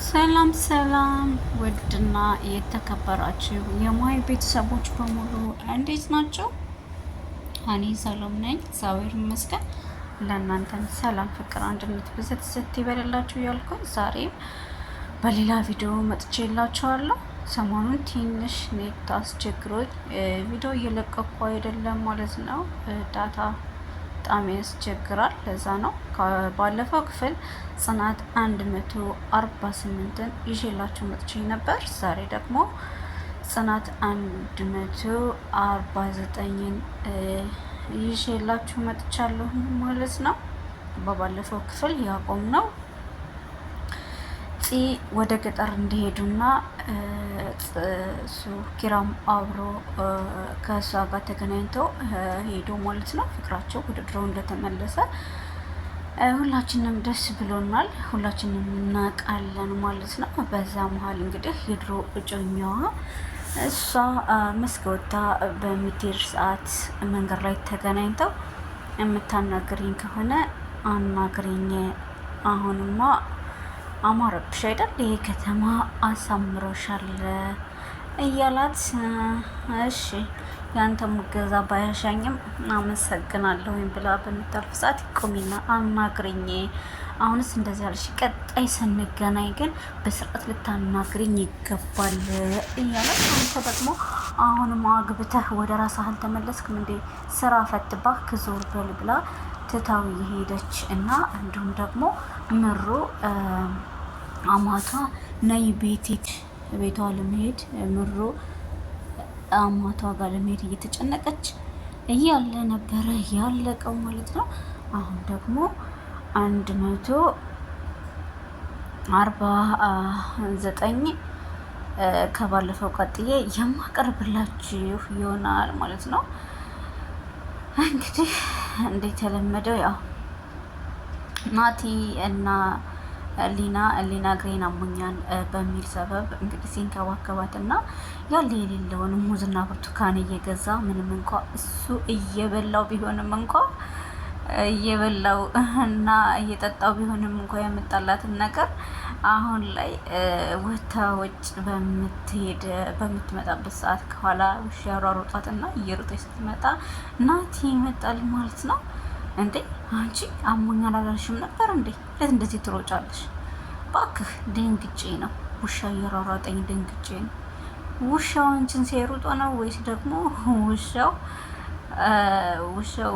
ሰላም ሰላም፣ ውድና የተከበራችሁ የማይ ቤተሰቦች በሙሉ እንዴት ናቸው? እኔ ሰላም ነኝ፣ እግዚአብሔር ይመስገን። ለእናንተም ሰላም፣ ፍቅር፣ አንድነት ብዝት ይበልላችሁ እያልኩኝ ዛሬም በሌላ ቪዲዮ መጥቼላችኋለሁ። ሰሞኑን ትንሽ ኔት አስቸግሮኝ ቪዲዮ እየለቀኩ አይደለም ማለት ነው። ዳታ በጣም ያስቸግራል። ለዛ ነው ባለፈው ክፍል ጽናት 148ን ይዤላችሁ መጥቼ ነበር። ዛሬ ደግሞ ጽናት 149ን ይዤላችሁ መጥቻለሁ ማለት ነው። በባለፈው ክፍል ያቆም ነው ፂ ወደ ገጠር እንዲሄዱና ኪራም አብሮ ከእሷ ጋር ተገናኝተው ሄዶ ማለት ነው። ፍቅራቸው ወደ ድሮ እንደተመለሰ ሁላችንም ደስ ብሎናል። ሁላችንም እናውቃለን ማለት ነው። በዛ መሀል እንግዲህ የድሮ እጮኛዋ እሷ መስክ ወጥታ በምትሄድ ሰዓት መንገድ ላይ ተገናኝተው የምታናግሪኝ ከሆነ አናግሪኝ፣ አሁንማ አማረብሽ አይደል? ይሄ ከተማ አሳምሮሻል እያላት እሺ ያንተ ሙገዛ ባያሻኝም አመሰግናለሁ ብላ በምታልፍ ሰዓት ቆሚና አናግሪኝ፣ አሁንስ እንደዚህ ያለሽ፣ ቀጣይ ስንገናኝ ግን በስርዓት ልታናግሪኝ ይገባል እያላት አንተ ደግሞ አሁንም አግብተህ ወደ ራስህ አልተመለስክም እንዴ? ስራ ፈትባህ ክዞር በል ብላ ትታው የሄደች እና እንዲሁም ደግሞ ምሩ አማቷ ነይ ቤቷ ለመሄድ ምሩ አማቷ ጋር ለመሄድ እየተጨነቀች እያለ ነበረ ያለቀው ማለት ነው። አሁን ደግሞ 149 ከባለፈው ቀጥዬ የማቀርብላችሁ ይሆናል ማለት ነው። እንግዲህ እንደተለመደው ያው ናቲ እና ሊና ግሬን አሞኛን በሚል ሰበብ እንግዲህ ሲንከባከባት እና ያለ የሌለውን ሙዝና ብርቱካን እየገዛ ምንም እንኳ እሱ እየበላው ቢሆንም እንኳ እየበላው እና እየጠጣው ቢሆንም እንኳ ያመጣላትን ነገር አሁን ላይ ወታ ውጭ በምትመጣበት ሰዓት ከኋላ ውሻ ያሯሯጧት እና እየሮጠች ስትመጣ ናቲ ይመጣል ማለት ነው። እንዴ አንቺ አሞኛል አላልሽም ነበር እንዴ? ለምን እንደዚህ ትሮጫለሽ? ባክህ ደንግጬ ነው፣ ውሻ እየሯሯጠኝ ደንግጬ ነው። ውሻው አንቺን ሲሮጦ ነው ወይስ ደግሞ ውሻው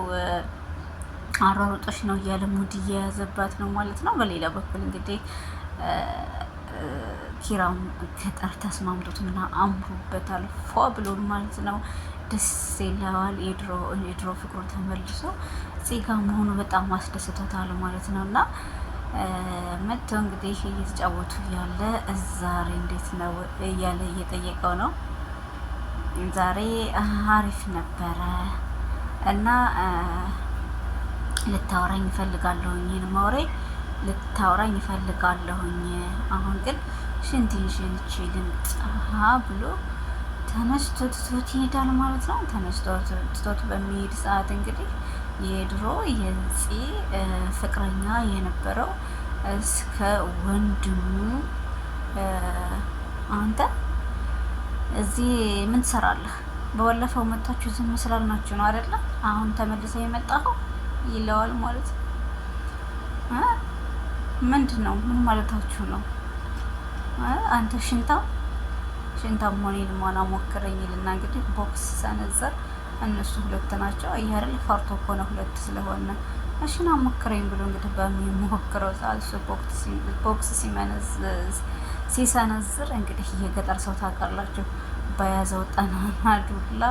አሯሯጦሽ ነው እያለ ሙድ እየያዘባት ነው ማለት ነው። በሌላ በኩል እንግዲህ ኪራም ገጠር ተስማምቶትና አምሮበታል፣ ፏ ብሎን ማለት ነው። ደስ ይለዋል። የድሮ ፍቅሩ ተመልሶ ፂጋ መሆኑ በጣም አስደስቶታል ማለት ነው። እና መጥተው እንግዲህ እየተጫወቱ ያለ ዛሬ እንዴት ነው እያለ እየጠየቀው ነው። ዛሬ አሪፍ ነበረ እና ልታወራኝ እፈልጋለሁኝ፣ ልታወራኝ እፈልጋለሁኝ። አሁን ግን ሽንቴን ሸንቼ ልምጣ ብሎ ተነስቶ ትቶት ይሄዳል ማለት ነው። ተነስቶ ትቶት በሚሄድ ሰዓት እንግዲህ የድሮ የፂ ፍቅረኛ የነበረው እስከ ወንድሙ አንተ እዚህ ምን ትሰራለህ? በባለፈው መታችሁ ዝም ስላልናችሁ ነው አይደለ? አሁን ተመልሰ የመጣኸው ይለዋል ማለት ነው። ምንድን ነው? ምን ማለታችሁ ነው? አንተ ሽንታ መሆኔን ማና ሞክረኝ ይልና እንግዲህ ቦክስ ሰነዘር። እነሱ ሁለት ናቸው አያርል ፈርቶ እኮ ነው ሁለት ስለሆነ እሺና ሞክረኝ ብሎ እንግዲህ በሚሞክረው ሰዓት እሱ ቦክስ ሲሰነዝር እንግዲህ የገጠር ሰው ታውቃላችሁ፣ በያዘው ጠናና ዱላ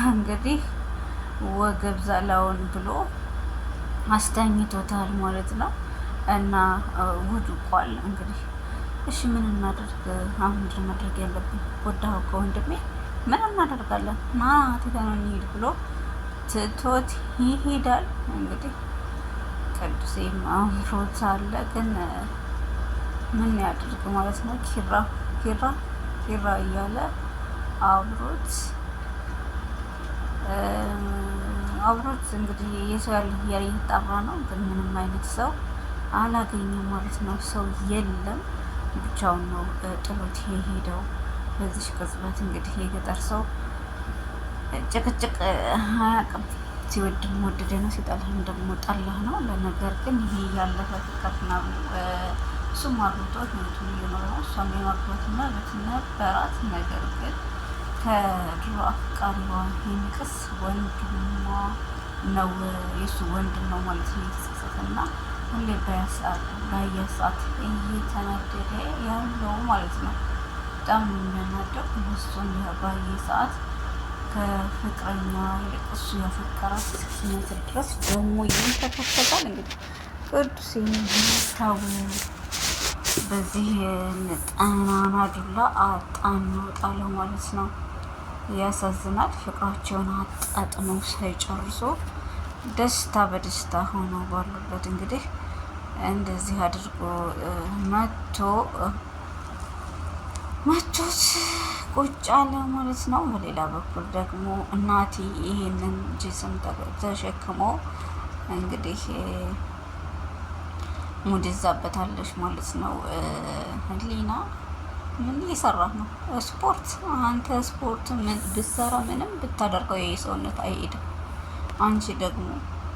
እንግዲህ ወገብ ዛላውን ብሎ አስተኝቶታል ማለት ነው። እና ውድቋል እንግዲህ። እሺ ምን እናደርግ? አሁን ምንድን ማድረግ ያለብን? ወዳው ከወንድሜ ምን እናደርጋለን? ና ትተነው እንሂድ ብሎ ትቶት ይሄዳል። እንግዲህ ቅዱሴም አምሮት አለ፣ ግን ምን ያድርግ ማለት ነው። ኪራ እያለ አብሮት እንግዲህ የሰው ያለ እያለ እየተጣራ ነው፣ ግን ምንም አይነት ሰው አላገኘም ማለት ነው። ሰው የለም። ብቻውን ነው ጥሎት የሄደው። በዚህ ቅጽበት እንግዲህ የገጠር ሰው ጭቅጭቅ አያውቅም። ሲወድም ወደደ ነው፣ ሲጠላህም ደግሞ ጠላህ ነው። ለነገር ግን ይሄ ያለፈ ፍቅር ነው። እሱም አግብቶ ህይወቱን እየኖረ ነው። እሷም የማግባት መብት ነበራት። ነገር ግን ከድሮ አፍቃሪዋ የሚክስ ወንድሟ ነው፣ የእሱ ወንድም ነው ማለት ነው የተጸጸተና ሁሌ ባያሳት እየተናደደ ያለው ማለት ነው። በጣም የሚያናደው እሱን ባየ ሰዓት ከፍቅረኛ ይልቅ እሱ ያፈቀራት እስኪመስል ድረስ ደግሞ ይንተከተታል። እንግዲህ ቅዱስ የሚታው በዚህ ጠናና ዱላ አጣን ወጣለው ማለት ነው። ያሳዝናል። ፍቅራቸውን አጣጥመው ሳይጨርሱ ደስታ በደስታ ሆነው ባሉበት እንግዲህ እንደዚህ አድርጎ መቶት ቁጭ አለ ማለት ነው። በሌላ በኩል ደግሞ እናቲ ይሄንን ጅስም ተሸክሞ እንግዲህ ሙድ ይዛበታለች ማለት ነው። ህሊና ምን እየሰራህ ነው? ስፖርት። አንተ ስፖርት ምን ብትሰራ ምንም ብታደርገው የሰውነት አይሄድም። አንቺ ደግሞ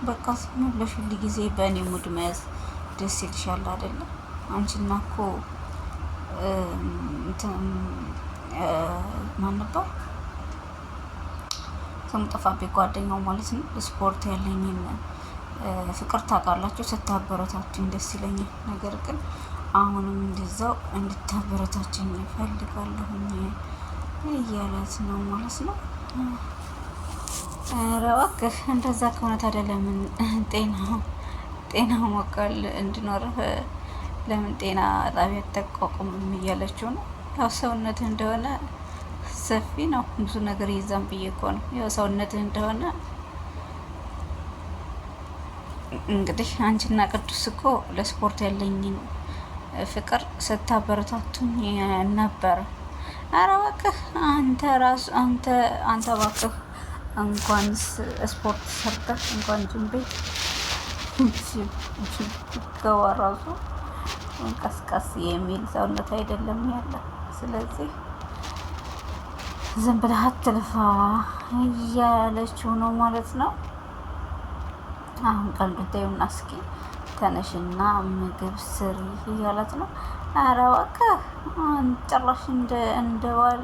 በቃ ዝም ብለሽ ሁል ጊዜ በእኔ ሙድ መያዝ ደስ ይልሻል አይደለም? አንቺና እኮ ማን ነበር ስሙ ጠፋብኝ፣ ጓደኛው ማለት ነው። ስፖርት ያለኝን ፍቅር ታውቃላችሁ፣ ስታበረታችኝ ደስ ይለኛል። ነገር ግን አሁንም እንደዛው እንድታበረታችኝ እፈልጋለሁኝ እያለት ነው ማለት ነው። ኧረ እባክህ እንደዛ ከሆነ ታዲያ ለምን ጤና ሞቃል እንዲኖርህ ለምን ጤና ጣቢያ ተቋቁምም እያለችው ነው። ያው ሰውነትህ እንደሆነ ሰፊ ነው፣ ብዙ ነገር ይዛም ብዬ እኮ ነው። ያው ሰውነትህ እንደሆነ እንግዲህ አንቺና ቅዱስ እኮ ለስፖርት ያለኝን ፍቅር ስታበረታቱኝ ነበረ። ኧረ እባክህ አንተ እባክህ እንኳንስ ስፖርት ሰርተህ እንኳን ጅም ቤት ገባ ራሱ ቀስቀስ የሚል ሰውነት አይደለም ያለ። ስለዚህ ዝም ብለህ አትልፋ እያለችው ነው ማለት ነው። አሁን ቀልዱን ተይውና እስኪ ተነሽና ምግብ ስሪ እያላት ነው። ኧረ እባክህ ጭራሽ እንደ ባል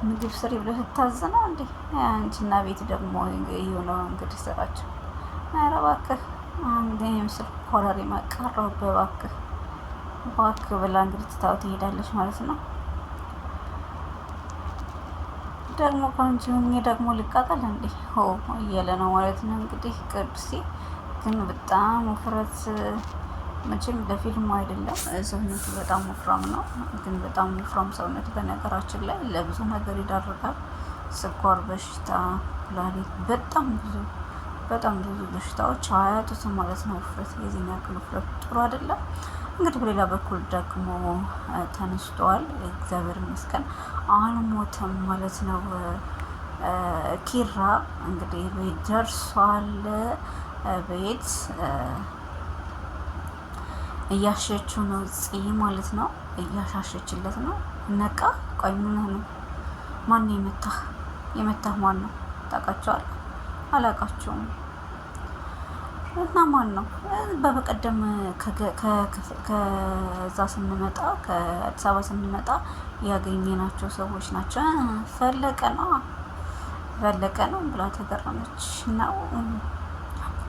ምግብ ስሪ ብለህ ስታዝነው እንዴ? አንቺና ቤት ደግሞ የሆነው እንግዲህ ስራቸው። ኧረ እባክህ አንዴ ምስል ኮረሪ መቀረው በባክህ ብላ እንግዲህ ትታው ትሄዳለች ማለት ነው። ደግሞ ከአንቺ ሆኜ ደግሞ ልቃጠል እንዴ ሆ እያለ ነው ማለት ነው። እንግዲህ ቅዱሴ ግን በጣም ውፍረት መቼም በፊልሙ አይደለም፣ ሰውነቱ በጣም ወፍራም ነው። ግን በጣም ወፍራም ሰውነት በነገራችን ላይ ለብዙ ነገር ይዳርጋል። ስኳር በሽታ፣ ኩላሊት፣ በጣም ብዙ በሽታዎች አያጡትም ማለት ነው። ውፍረት የዚህን ያክል ውፍረት ጥሩ አይደለም። እንግዲህ በሌላ በኩል ደግሞ ተነስተዋል። እግዚአብሔር ይመስገን አልሞተም ማለት ነው። ኪራ እንግዲህ ቤት ደርሷል። ቤት እያሸችው ነው ማለት ነው። እያሻሸችለት ነው። ነቃ። ቆይ ምን ነው? ማን የመታህ ማን ነው? ታውቃቸዋለህ? አላውቃቸውም። እና ማን ነው? በቀደም ከዛ ስንመጣ ከአዲስ አበባ ስንመጣ ያገኘናቸው ሰዎች ናቸው። ፈለቀ ነው ብላ ተገረመች። ነው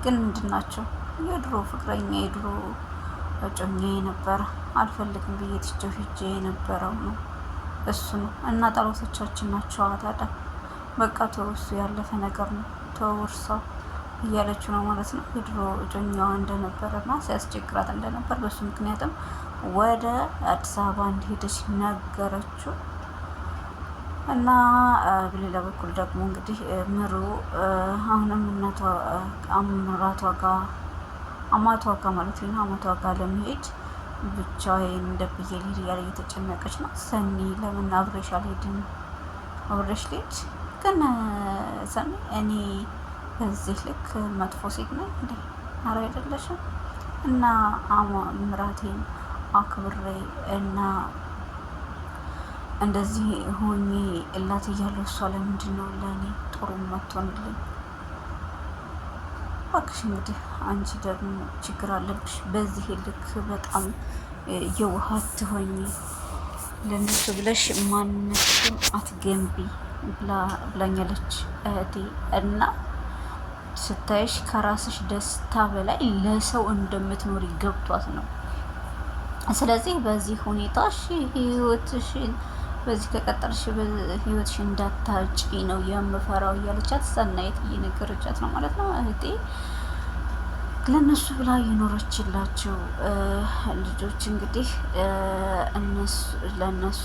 ግን ምንድን ናቸው? የድሮ ፍቅረኛ የድሮ እጮኛ የነበረ አልፈልግም ብዬ ትቼው ሂጄ የነበረው ነው እሱ ነው። እና ጠላቶቻችን ናቸው። ታዲያ በቃ ተው፣ እሱ ያለፈ ነገር ነው፣ ተው እርሳው እያለችው ነው ማለት ነው። የድሮ እጮኛዋ እንደነበረና ሲያስቸግራት እንደነበር በሱ ምክንያትም ወደ አዲስ አበባ እንደሄደች ነገረችው። እና በሌላ በኩል ደግሞ እንግዲህ ምሩ አሁንም አማቷ ጋር ማለት ነው አማቷ ጋር ለመሄድ ብቻዬን ደብዬ ልሂድ እያለ እየተጨነቀች ነው። ሰኒ ለምን አብሬሽ አልሄድም? አብሬሽ ልሂድ ግን ሰኒ እኔ በዚህ ልክ መጥፎ ሴት ነኝ እንዴ? ኧረ አይደለሽም። እና ምራቴን አክብሬ እና እንደዚህ ሆኜ እላት እያለሁ እሷ ለምንድን ነው ለእኔ ጥሩ መጥቶንልኝ? እባክሽ እንግዲህ አንቺ ደግሞ ችግር አለብሽ፣ በዚህ ልክ በጣም የውሃት ትሆኚ ለነሱ ብለሽ ማንነትሽን አትገንቢ ብላኛለች እህቴ። እና ስታይሽ ከራስሽ ደስታ በላይ ለሰው እንደምትኖሪ ገብቷት ነው። ስለዚህ በዚህ ሁኔታሽ ህይወትሽን በዚህ ከቀጠልሽ ህይወትሽን እንዳታጭ ነው የምፈራው እያለቻት ሰናይት እየነገረቻት ነው ማለት ነው። እህቴ ለእነሱ ብላ የኖረችላቸው ልጆች እንግዲህ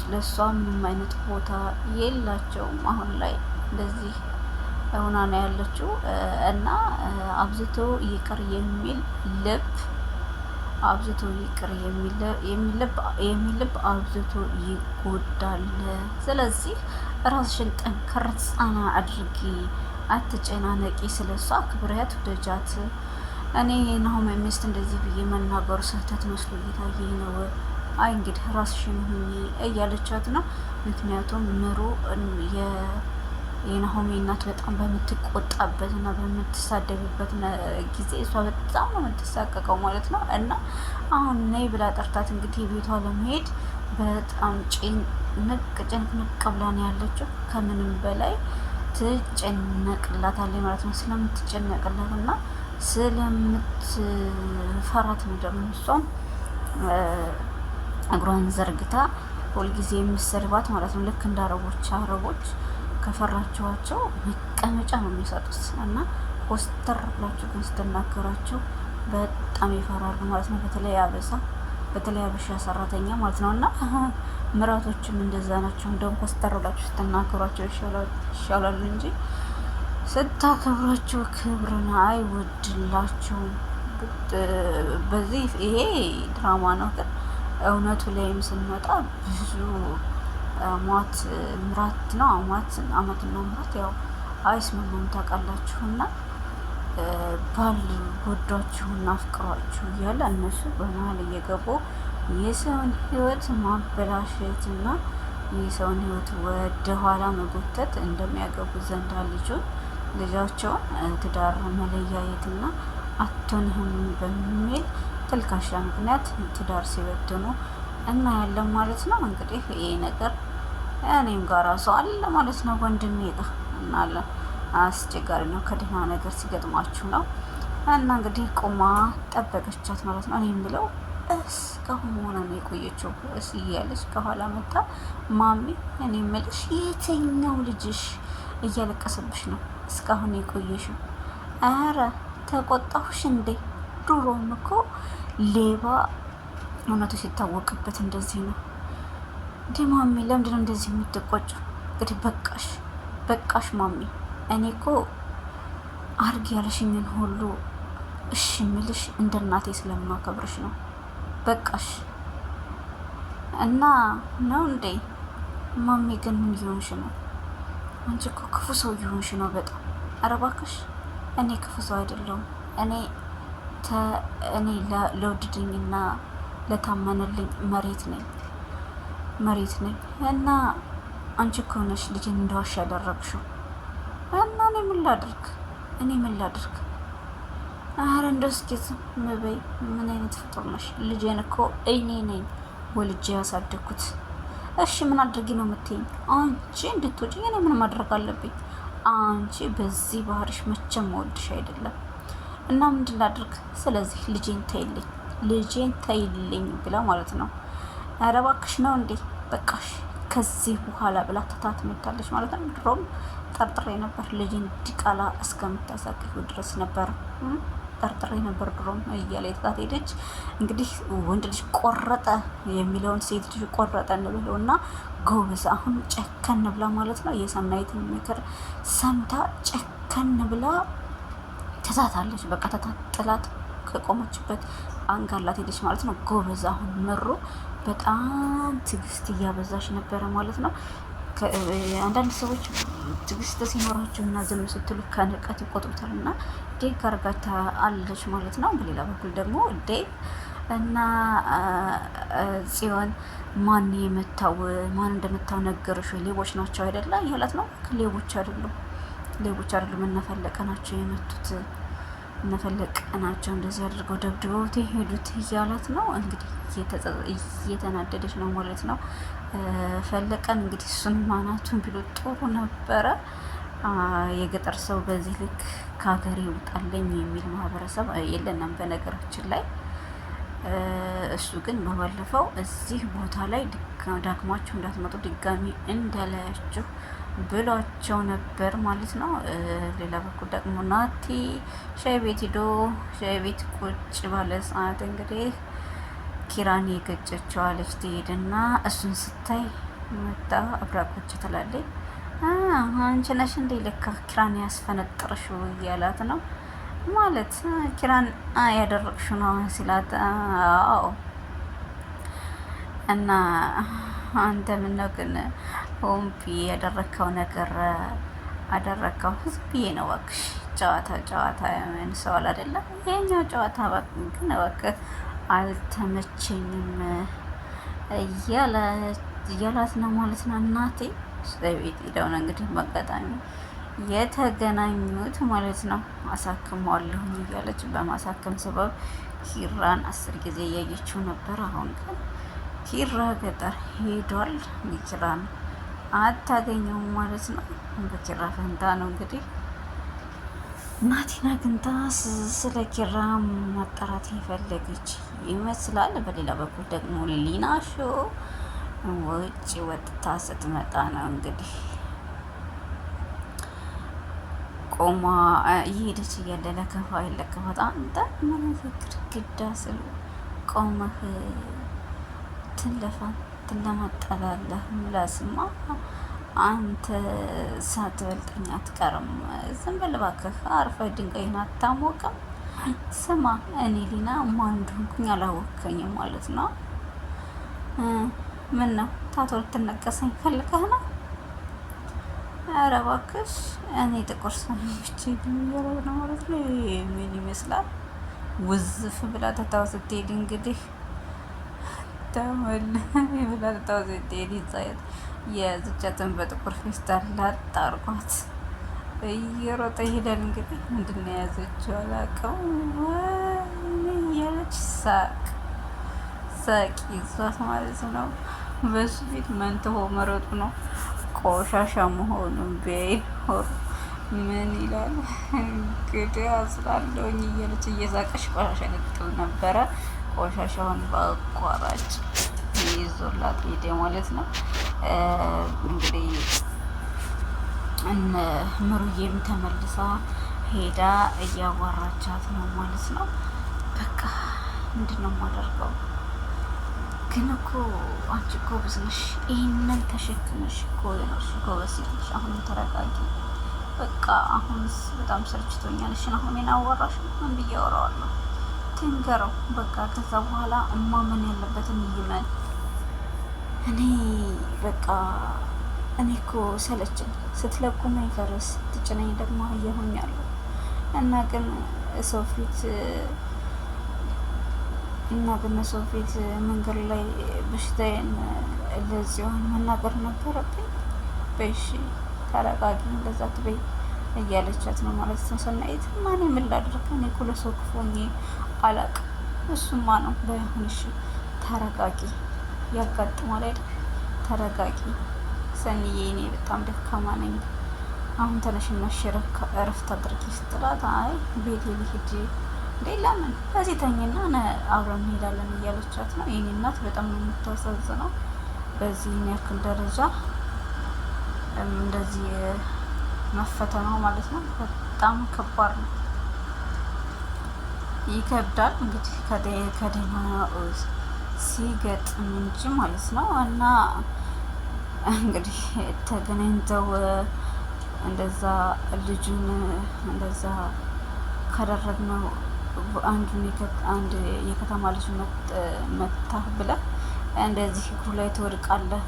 ለእሷ ምንም አይነት ቦታ የላቸውም። አሁን ላይ እንደዚህ ሆና ነው ያለችው እና አብዝቶ ይቅር የሚል ልብ አብዝቶ ይቅር የሚልብ አብዝቶ ይጎዳል። ስለዚህ ራስሽን ጠንከር ጻና አድርጊ፣ አትጨናነቂ። ስለሷ ክብሪያት ደጃት። እኔ ናሆም ሚስት እንደዚህ ብዬ መናገሩ ስህተት መስሎ እየታየኝ ነው። አይ እንግዲህ ራስሽን ሁኚ እያለቻት ነው። ምክንያቱም ምሩ የናሆሜ እናት በጣም በምትቆጣበት እና በምትሳደብበት ጊዜ እሷ በጣም ነው የምትሳቀቀው ማለት ነው። እና አሁን ነይ ብላ ጠርታት እንግዲህ ቤቷ ለመሄድ በጣም ጭንቅንቅ ብላ ነው ያለችው። ከምንም በላይ ትጨነቅላታለች ማለት ነው። ስለምትጨነቅላት እና ስለምትፈራት ነው ደግሞ እሷም እግሯን ዘርግታ ሁልጊዜ የምትሰድባት ማለት ነው። ልክ እንደ አረቦች ከፈራችኋቸው መቀመጫ ነው የሚሰጡት እና ኮስተር ብላችሁ ግን ስትናገራቸው በጣም ይፈራሉ ማለት ነው። በተለይ አበሻ ሰራተኛ ማለት ነው። እና ምራቶችም እንደዛ ናቸው። እንደውም ኮስተር ብላችሁ ስትናገሯቸው ይሻላሉ እንጂ ስታከብሯቸው ክብርን አይወድላቸውም። በዚህ ይሄ ድራማ ነው፣ ግን እውነቱ ላይም ስንመጣ ብዙ አማትና ምራት ያው አይስማማም ታውቃላችሁ። እና ባል ወዷችሁና አፍቅሯችሁ እያለ እነሱ በመሀል እየገቡ የሰውን ሕይወት ማበላሸትና የሰውን ሕይወት ወደ ኋላ መጎተት እንደሚያገቡ ዘንዳ ልጃቸውን ትዳር መለያየትና አትሆንህም በሚል ተልካሻ ምክንያት ትዳር ሲበትኑ እናያለን ማለት ነው። እንግዲህ ይሄ ነገር እኔም ጋር ሰው አለ ማለት ነው። ወንድሜ ጋር እናለ አስቸጋሪ ነው። ከደህና ነገር ሲገጥማችሁ ነው። እና እንግዲህ ቁማ ጠበቀቻት ማለት ነው። እኔ የምለው እስካሁን ሆነ ነው የቆየችው እያለች ከኋላ መጣ ማሚ፣ እኔ የምልሽ የትኛው ልጅሽ እያለቀሰብሽ ነው እስካሁን የቆየሽው? አረ ተቆጣሁሽ እንዴ? ድሮም እኮ ሌባ እውነቱ ሲታወቅበት እንደዚህ ነው እንዴ? ማሚ ለምንድነው እንደዚህ የምትቆጩ? እንግዲህ በቃሽ ማሚ፣ እኔ እኮ አርግ ያለሽኝን ሁሉ እሺ የሚልሽ እንደ እናቴ ስለማከብርሽ ነው። በቃሽ እና ነው እንዴ? ማሚ ግን ምን እየሆንሽ ነው? አንቺ እኮ ክፉ ሰው እየሆንሽ ነው በጣም። ኧረ እባክሽ እኔ ክፉ ሰው አይደለሁም። እኔ ለወደደኝና ለታመነልኝ መሬት ነኝ እና አንቺ እኮ ነሽ ልጅን እንደዋሽ ያደረግሽው። እና እኔ ምን ላድርግ? አረ እንደው እስኪ ዝም በይ። ምን አይነት ፍጡር ነሽ? ልጄን እኮ እኔ ነኝ ወልጄ ያሳደግኩት። እሺ ምን አድርጊ ነው የምትይኝ? አንቺ እንድትወጪኝ እኔ ምን ማድረግ አለብኝ? አንቺ በዚህ ባህሪሽ መቼም መወድሽ አይደለም እና ምንድን ላድርግ? ስለዚህ ልጄን ተይልኝ ብላ ማለት ነው። ኧረ እባክሽ ነው እንዴ? በቃሽ ከዚህ በኋላ ብላ ትታት መታለች ማለት ነው። ድሮም ጠርጥሬ ነበር ልጄን ዲቃላ እስከምታሳቅፊው ድረስ ነበር ጠርጥሬ ነበር ድሮም እያለ ትታት ሄደች። እንግዲህ ወንድ ልጅ ቆረጠ የሚለውን ሴት ልጅ ቆረጠ እንብለው እና ጎበዝ አሁን ጨከን ብላ ማለት ነው የሰናይትን ምክር ሰምታ ጨከን ብላ ትታታለች። በቃ ጥላት ከቆመችበት አንጋላት ሄደች ማለት ነው። ጎበዝ አሁን ምሩ በጣም ትዕግስት እያበዛሽ ነበረ ማለት ነው። አንዳንድ ሰዎች ትዕግስት ሲኖራቸው እና ዝም ስትሉ ከንቀት ይቆጥሩታል እና ዴግ አርጋታ አለች ማለት ነው። በሌላ በኩል ደግሞ ዴግ እና ጽዮን ማን የመታው ማን እንደመታው ነገሮች ወይ ሌቦች ናቸው አይደለ እያላት ነው። ሌቦች አይደሉም፣ ሌቦች አይደሉም፣ እነፈለቀ ናቸው የመቱት፣ እነፈለቀ ናቸው እንደዚህ አድርገው ደብድበውት የሄዱት እያላት ነው። እንግዲህ እየተናደደች ነው ማለት ነው። ፈለቀን እንግዲህ እሱን ማናቱን ቢሉ ጥሩ ነበረ። የገጠር ሰው በዚህ ልክ ከሀገሬ ይውጣልኝ የሚል ማህበረሰብ የለንም በነገራችን ላይ። እሱ ግን በባለፈው እዚህ ቦታ ላይ ዳግማችሁ እንዳትመጡ ድጋሚ እንዳላያችሁ ብሏቸው ነበር ማለት ነው። ሌላ በኩል ደግሞ ናቲ ሻይ ቤት ሂዶ ሻይ ቤት ቁጭ ባለ ሰዓት እንግዲህ ኪራን የገጨችው አለች ትሄድና እሱን ስታይ መጣ አብራ ቁጭ ትላለች። አንቺ ነሽ እንዴ ለካ ኪራን ያስፈነጠርሽው እያላት ነው ማለት ኪራን ያደረግሽው ነው ሲላት፣ አዎ እና አንተ ምነው ግን ሆምፒ ያደረግከው ነገር አደረግከው? ህዝብዬ ነው እባክሽ፣ ጨዋታ ጨዋታ ምን ሰዋል አይደለም ይሄኛው ጨዋታ ግን እባክህ አልተመቸኝም እያላት ነው ማለት ነው። እናቴ ቤት ሄደው ነው እንግዲህ በአጋጣሚ የተገናኙት ማለት ነው። አሳክመዋለሁኝ እያለች በማሳከም ሰበብ ኪራን 10 ጊዜ እያየችው ነበር። አሁን ግን ኪራ ገጠር ሄዷል። ኪራን አታገኘውም ማለት ነው። በኪራ ፈንታ ነው እንግዲህ ናቲና አግኝታ ስለ ኪራ ማጣራት የፈለገች ይመስላል። በሌላ በኩል ደግሞ ሊናሾ ውጭ ወጥታ ስትመጣ ነው እንግዲህ ቆማ እየሄደች እያለ ለከፋ የለከፋት አንተ ምን ግድግዳ ስሉ ቆመህ ትለማጠላለህ ምላስማ አንተ ሳትበልጠኝ አትቀርም። ዝም በል እባክህ አርፈህ ድንጋይን አታሞቅም። ስማ እኔ ሊና ማን እንደሆንኩኝ አላወከኝም ማለት ነው። ምን ነው ታቶ ልትነቀሰኝ ፈልገህ ነው? ኧረ እባክሽ እኔ ጥቁር ሰምቼ እያለ ነው ማለት ነው። ምን ይመስላል ውዝፍ ብላ ተታው ስትሄድ እንግዲህ ተመል ብላ ተታው ስትሄድ ይዛየት የዝቻትን በጥቁር ፌስታል ላጥ አርጓት እየሮጠ ይሄዳል። እንግዲህ ምንድን ነው የያዘችው አላውቅም እያለች ሳቅ ይዟት ማለት ነው። በሱ ፊት መንትሆ መሮጡ ነው ቆሻሻ መሆኑን ቢያይ ምን ይላል እንግዲህ አስላለውኝ እያለች እየሳቀሽ ቆሻሻ ልጥል ነበረ። ቆሻሻውን በአቋራጭ ይዞላት ሄደ ማለት ነው። እንግዲህ ምሩዬም ተመልሳ ሄዳ እያዋራቻት ነው ማለት ነው። በቃ ምንድን ነው የማደርገው? ግን እኮ አንቺ ጎበዝ ነሽ፣ ይህንን ተሸክመሽ እኮ የነሱ ጎበዝ ነሽ። አሁንም ተረጋጊ። በቃ አሁንስ በጣም ሰልችቶኛል። እሺ አሁን አዋራሽ ምን ብዬ አወራዋለሁ? ትንገረው በቃ። ከዛ በኋላ እማመን ያለበትን ይመን። እኔ በቃ እኔ እኮ ሰለችኝ። ስትለቁመኝ ፈረስ ስትጭነኝ ደግሞ እየሆኛለሁ እና ግን ሰው ፊት ሰው ፊት መንገድ ላይ በሽታዬን ለዚሆን መናገር ነበረብኝ። በሺ ተረጋጊ፣ እንደዛ ትበይ እያለቻት ነው ማለት ነው። ሰናይት ማን ምን ላድርግ? እኔ እኮ ለሰው ክፉ ሆኜ አላውቅም። እሱማ ነው ባይሆን። እሺ ተረጋጊ፣ ያጋጥማል አይደል? ተረጋጊ ሰኒዬ፣ እኔ በጣም ደካማ ነኝ። አሁን ተነሽና እረፍት አድርጊ ስትላት አይ ቤቴ ልሂድ እንዴ ለምን ከዚህ ተኝና አብረን እንሄዳለን እያለቻት ነው። የኔ እናት በጣም ነው የምታሳዝነው። በዚህ ያክል ደረጃ እንደዚህ መፈተናው ማለት ነው በጣም ከባድ ነው፣ ይከብዳል። እንግዲህ ከደህና ሲገጥም እንጂ ማለት ነው። እና እንግዲህ ተገናኝተው እንደዛ ልጁን እንደዛ ካደረግነው አንድ የከተማ ልጅ መታህ ብለህ እንደዚህ እግሩ ላይ ትወድቃለህ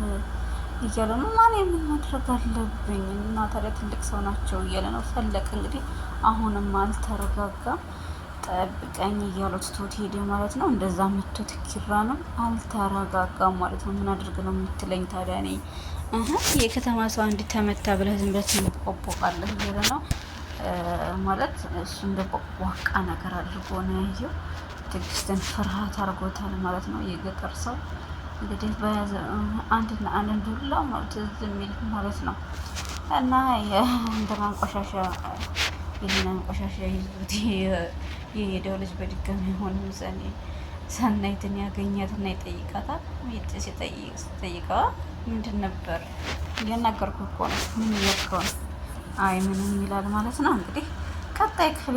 እያለ ነው። ማን ምን ማድረግ አለብኝ? እና ታዲያ ትልቅ ሰው ናቸው እያለ ነው። ፈለቀ እንግዲህ አሁንም አልተረጋጋም። ጠብቀኝ እያሉት ትቶት ሄደ ማለት ነው። እንደዛ መቶት ኪራንም አልተረጋጋም ማለት ነው። ምን አድርግ ነው የምትለኝ ታዲያ? እኔ የከተማ ሰው አንድ ተመታ ብለህ ዝም ብለህ ትንቆቆቃለህ እያለ ነው ማለት እሱ እንደ ቆቅቋቃ ነገር አድርጎ ነው ያየው። ትዕግስትን ፍርሃት አድርጎታል ማለት ነው። የገጠር ሰው እንግዲህ በያዘ አንድና አንድ ዱላ ትዝ የሚል ማለት ነው። እና የእንትናን ቆሻሻ የሊናን ቆሻሻ ይዞት የሄደው ልጅ በድጋሚ ሆን ሰናይትን ያገኛትና ይጠይቃታል። ሲጠይቀዋ ምንድን ነበር እያናገርኩ እኮ ነው ምን እያልከው ነው? አይ ምንም ይላል ማለት ነው። እንግዲህ ቀጣይ ክፍል